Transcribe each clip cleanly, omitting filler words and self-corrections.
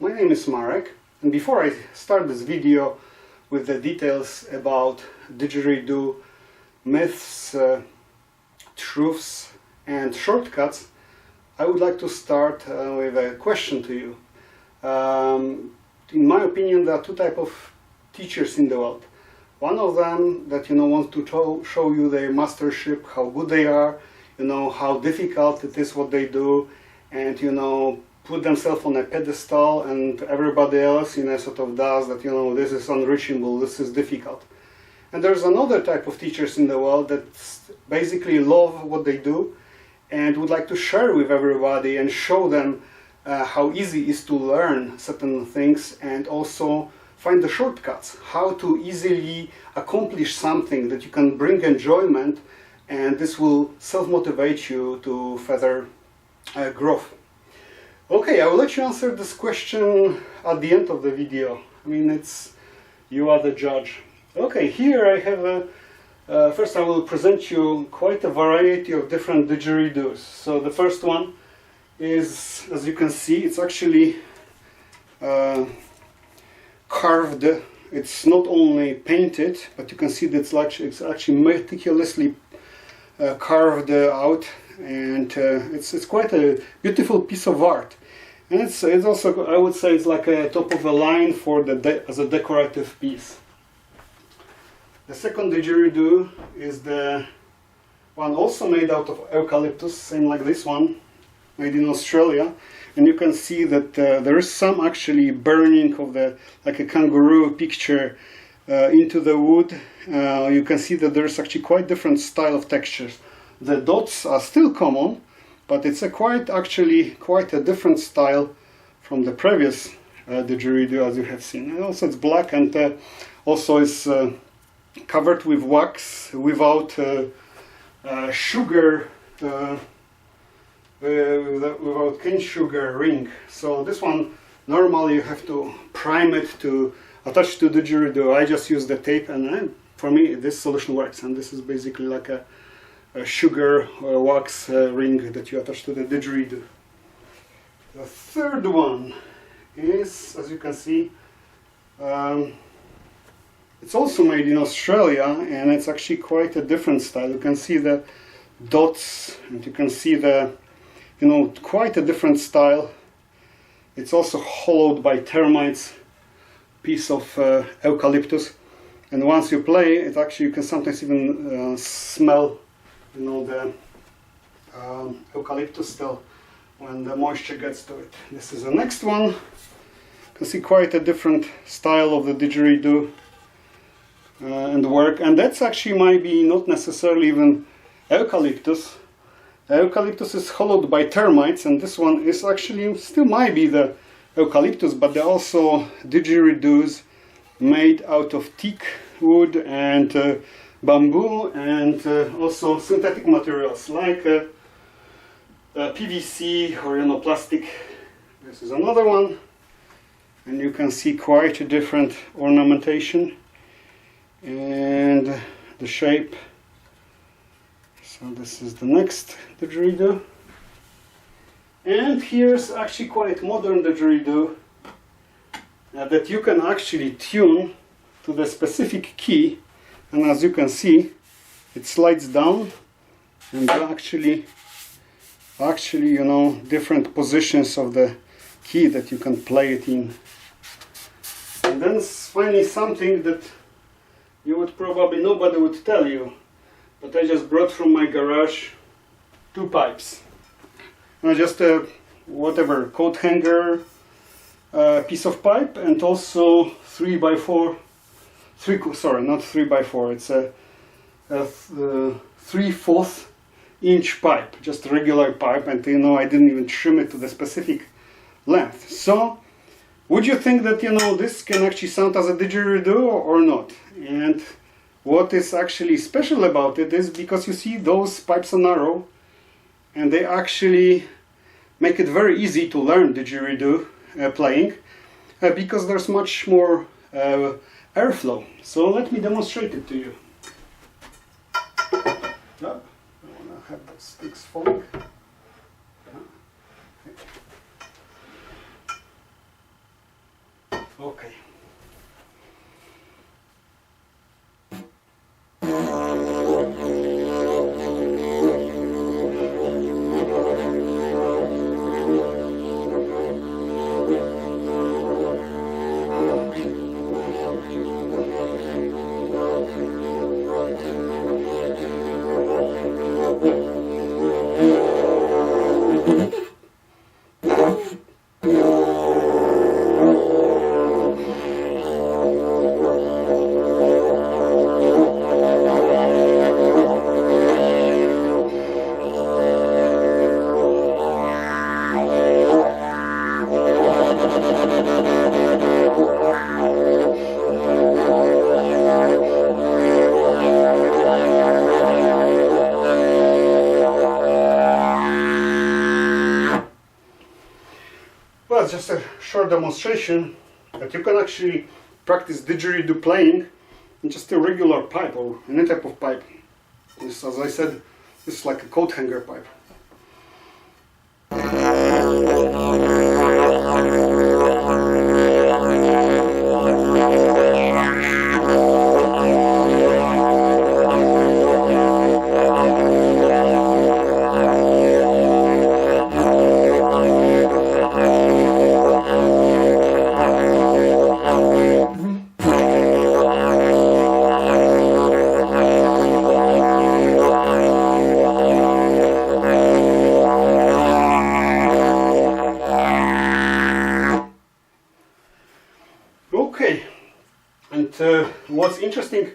My name is Marek, and before I start this video with the details about didgeridoo myths, truths and shortcuts, I would like to start with a question to you. In my opinion, there are two types of teachers in the world. One of them that wants to show you their mastership, how good they are, how difficult it is what they do, and put themselves on a pedestal, and everybody else sort of does that, this is unreachable, this is difficult. And there's another type of teachers in the world that basically love what they do and would like to share with everybody and show them how easy it is to learn certain things, and also find the shortcuts, how to easily accomplish something that you can bring enjoyment, and this will self-motivate you to further growth. Okay, I will let you answer this question at the end of the video. I mean, you are the judge. Okay, here I have first I will present you quite a variety of different didgeridoos. So the first one is, as you can see, it's actually carved. It's not only painted, but you can see that it's actually meticulously carved out, and it's quite a beautiful piece of art. And it's also, I would say, it's like a top of the line for as a decorative piece. The second didgeridoo is the one also made out of eucalyptus, same like this one, made in Australia. And you can see that there is some actually burning of like a kangaroo picture into the wood. You can see that there's actually quite different style of textures. The dots are still common, but it's quite a different style from the previous didgeridoo, as you have seen. And also it's black, and also it's covered with wax without sugar, without cane sugar ring. So this one, normally you have to prime it to attach to the didgeridoo. I just use the tape, and for me this solution works. And this is basically like a sugar wax ring that you attach to the didgeridoo. The third one is, as you can see, it's also made in Australia, and it's actually quite a different style. You can see the dots, and you can see the quite a different style. It's also hollowed by termites, piece of eucalyptus, and once you play it, actually you can sometimes even smell the eucalyptus still when the moisture gets to it. This is the next one. You can see quite a different style of the didgeridoo and work, and that's actually might be not necessarily even eucalyptus. The eucalyptus is hollowed by termites, and this one is actually still might be the eucalyptus, but there are also didgeridoos made out of teak wood and bamboo, and also synthetic materials like PVC or plastic. This is another one, and you can see quite a different ornamentation and the shape. So this is the next didgeridoo, and here's actually quite modern didgeridoo that you can actually tune to the specific key. And as you can see, it slides down, and actually different positions of the key that you can play it in. And then finally something that you would probably, nobody would tell you, but I just brought from my garage 2 pipes. Just a whatever coat hanger piece of pipe, and also 3x4. Sorry, not 3x4. It's a 3/4 inch pipe, just a regular pipe, and I didn't even trim it to the specific length. So, would you think that this can actually sound as a didgeridoo or not? And what is actually special about it is because you see those pipes are narrow, and they actually make it very easy to learn didgeridoo playing because there's much more airflow. So let me demonstrate it to you. I want to have the sticks falling. Okay. Well, it's just a short demonstration that you can actually practice didgeridoo playing in just a regular pipe or any type of pipe. This, as I said, this is like a coat hanger pipe. Okay, and what's interesting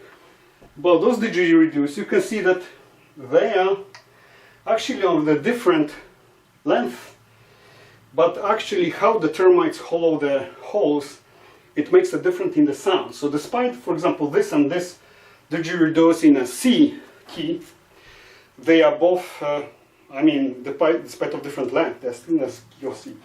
about those didgeridoos, you can see that they are actually of the different length, but actually how the termites hollow the holes, it makes a difference in the sound. So despite, for example, this and this didgeridoos in a C key, they are both, despite of different length, they're still in a key of C.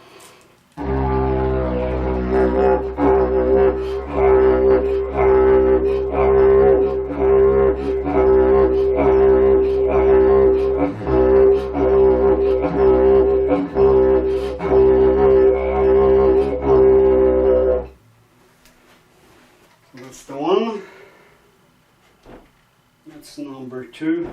That's the one. That's number 2.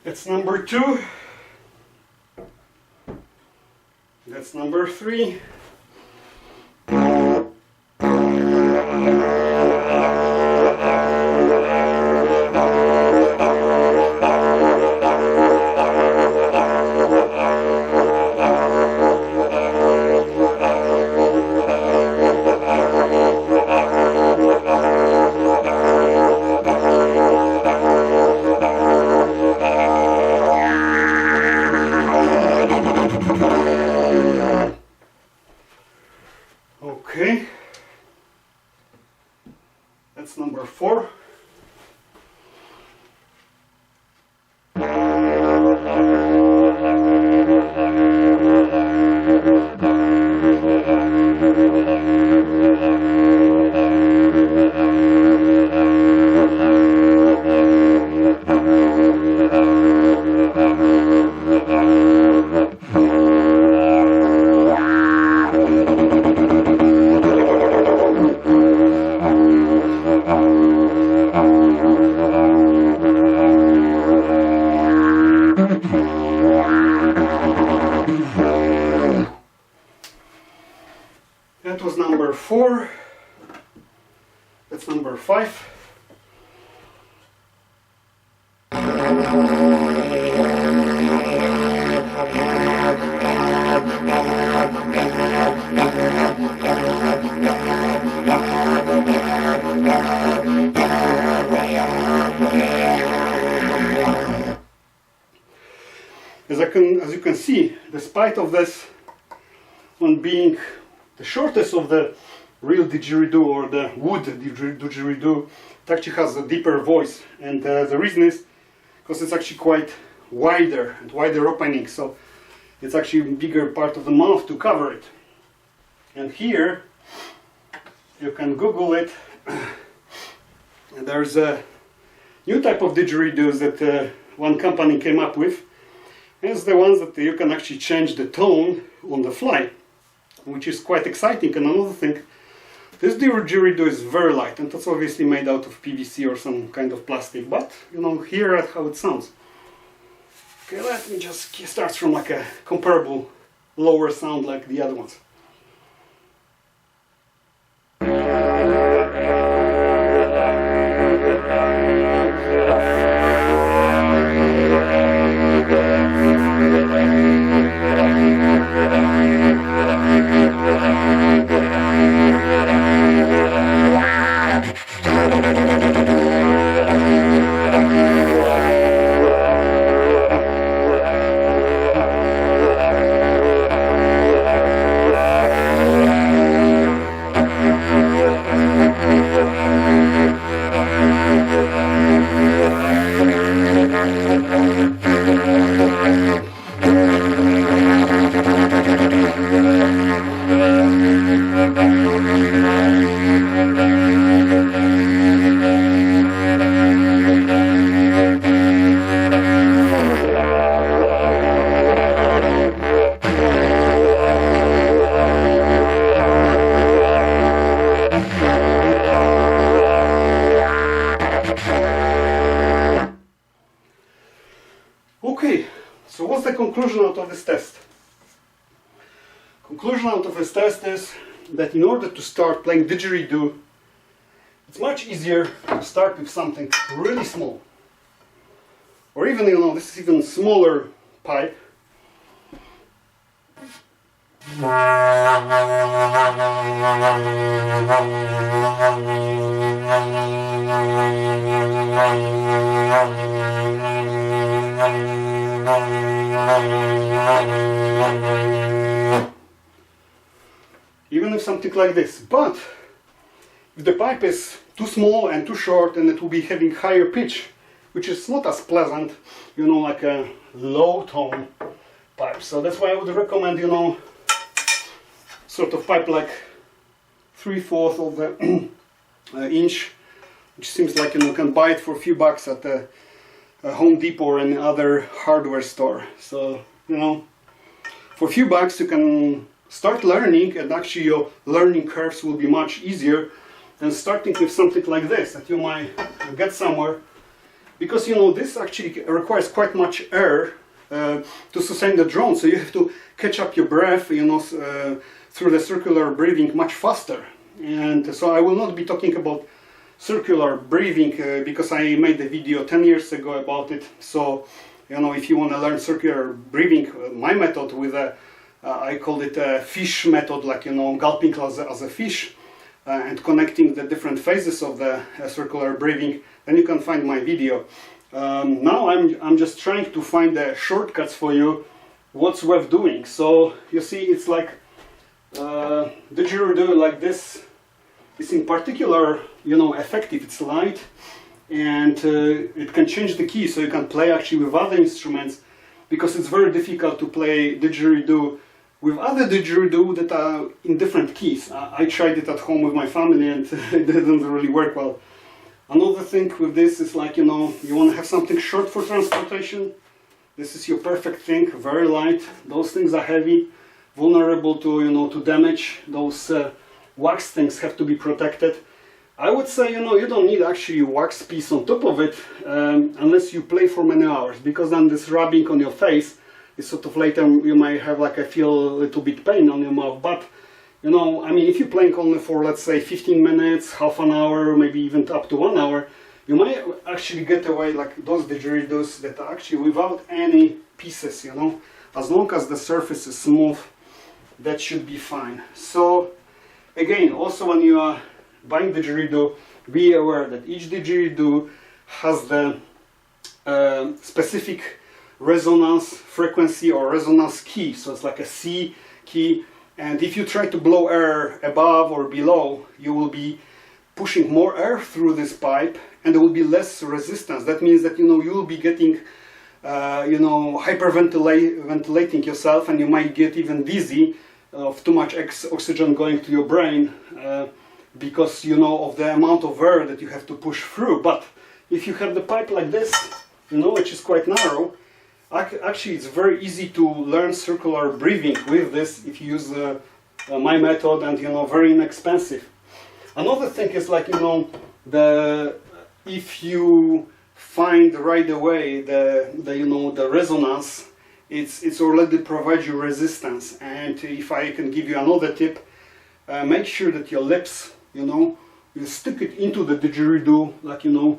That's number 2. That's number 3. Okay, that's number 4. That was number 4. That's number 5. As you can see, despite of this one being the shortest of the real didgeridoo or the wood didgeridoo, it actually has a deeper voice, and the reason is because it's actually quite wider and wider opening, so it's actually a bigger part of the mouth to cover it. And here you can Google it. And there's a new type of didgeridoos that one company came up with. It's the ones that you can actually change the tone on the fly, which is quite exciting. And another thing, this didgeridoo is very light, and that's obviously made out of PVC or some kind of plastic, but you know, hear how it sounds. Okay, let me just start from like a comparable lower sound like the other ones. Okay, so what's the conclusion out of this test? Conclusion out of this test is that in order to start playing didgeridoo, it's much easier to start with something really small. Or even, you know, this is even smaller pipe. Even if something like this, but if the pipe is too small and too short, and it will be having higher pitch, which is not as pleasant, you know, like a low tone pipe. So that's why I would recommend, you know, sort of pipe like 3/4 of the inch, which seems like, you know, you can buy it for a few bucks at the Home Depot or any other hardware store. So, you know, for a few bucks you can start learning, and actually your learning curves will be much easier than starting with something like this that you might get somewhere, because, you know, this actually requires quite much air to sustain the drone, so you have to catch up your breath, you know, through the circular breathing much faster. And so I will not be talking about circular breathing because I made a video 10 years ago about it. So, you know, if you want to learn circular breathing, my method with a I called it a fish method, like, you know, gulping as a fish and connecting the different phases of the circular breathing, then you can find my video. Now I'm just trying to find the shortcuts for you, what's worth doing. So you see, it's like didgeridoo like this is in particular, you know, effective. It's light, and it can change the key, so you can play actually with other instruments, because it's very difficult to play didgeridoo with other didgeridoo that are in different keys. I tried it at home with my family and it didn't really work well. Another thing with this is, like, you know, you want to have something short for transportation. This is your perfect thing, very light. Those things are heavy, vulnerable to, you know, to damage. Those wax things have to be protected. I would say, you know, you don't need actually a wax piece on top of it unless you play for many hours, because then this rubbing on your face is sort of later you might have like feel a little bit pain on your mouth. But, you know, I mean, if you're playing only for, let's say, 15 minutes, half an hour, maybe even up to 1 hour, you might actually get away like those didgeridoos that are actually without any pieces, you know. As long as the surface is smooth, that should be fine. So, again, also when you are buying didgeridoo, be aware that each didgeridoo has the specific resonance frequency or resonance key. So it's like a C key, and if you try to blow air above or below, you will be pushing more air through this pipe and there will be less resistance. That means that, you know, you will be getting you know, hyperventilating yourself, and you might get even dizzy of too much oxygen going to your brain because, you know, of the amount of air that you have to push through. But if you have the pipe like this, you know, which is quite narrow, actually it's very easy to learn circular breathing with this if you use my method, and, you know, very inexpensive. Another thing is, like, you know, if you find right away you know, the resonance, it's already provides you resistance. And if I can give you another tip, make sure that your lips, you know, you stick it into the didgeridoo, like, you know,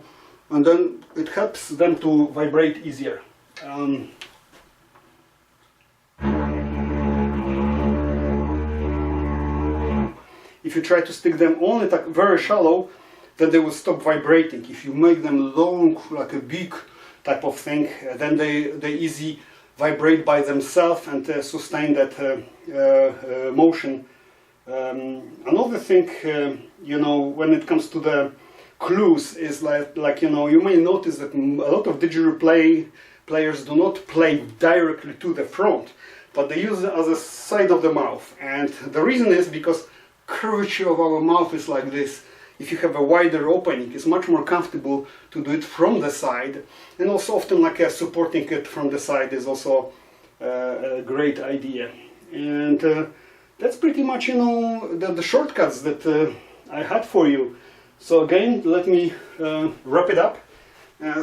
and then it helps them to vibrate easier. If you try to stick them only very shallow, then they will stop vibrating. If you make them long, like a big type of thing, then they easily vibrate by themselves and sustain that motion. Another thing, you know, when it comes to the clues, is like, you know, you may notice that a lot of didgeridoo players do not play directly to the front, but they use it as a side of the mouth. And the reason is because curvature of our mouth is like this. If you have a wider opening, it's much more comfortable to do it from the side, and also often like supporting it from the side is also a great idea. And that's pretty much, you know, the shortcuts that I had for you. So again, let me wrap it up.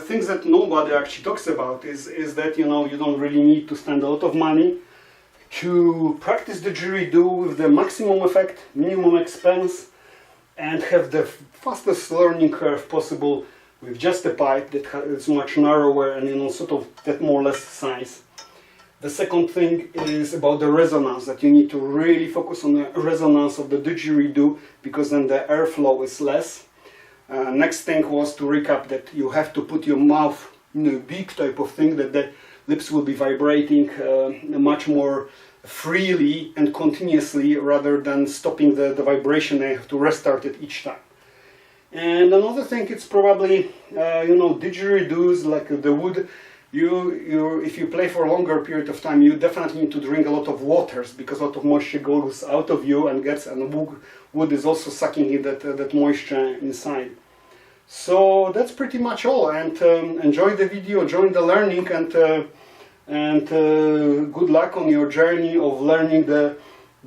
Things that nobody actually talks about is that, you know, you don't really need to spend a lot of money to practice the didgeridoo with the maximum effect, minimum expense, and have the fastest learning curve possible with just a pipe that is much narrower and, you know, sort of that more or less size. The second thing is about the resonance, that you need to really focus on the resonance of the didgeridoo, because then the airflow is less. Next thing was to recap that you have to put your mouth in a big type of thing, that the lips will be vibrating much more freely and continuously, rather than stopping the vibration and you have to restart it each time. And another thing, it's probably, you know, didgeridoos, like the wood, if you play for a longer period of time, you definitely need to drink a lot of waters, because a lot of moisture goes out of you and wood is also sucking in that moisture inside. So that's pretty much all, and enjoy the video, enjoy the learning, and good luck on your journey of learning the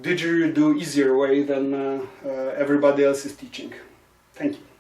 didgeridoo easier way than everybody else is teaching. Thank you.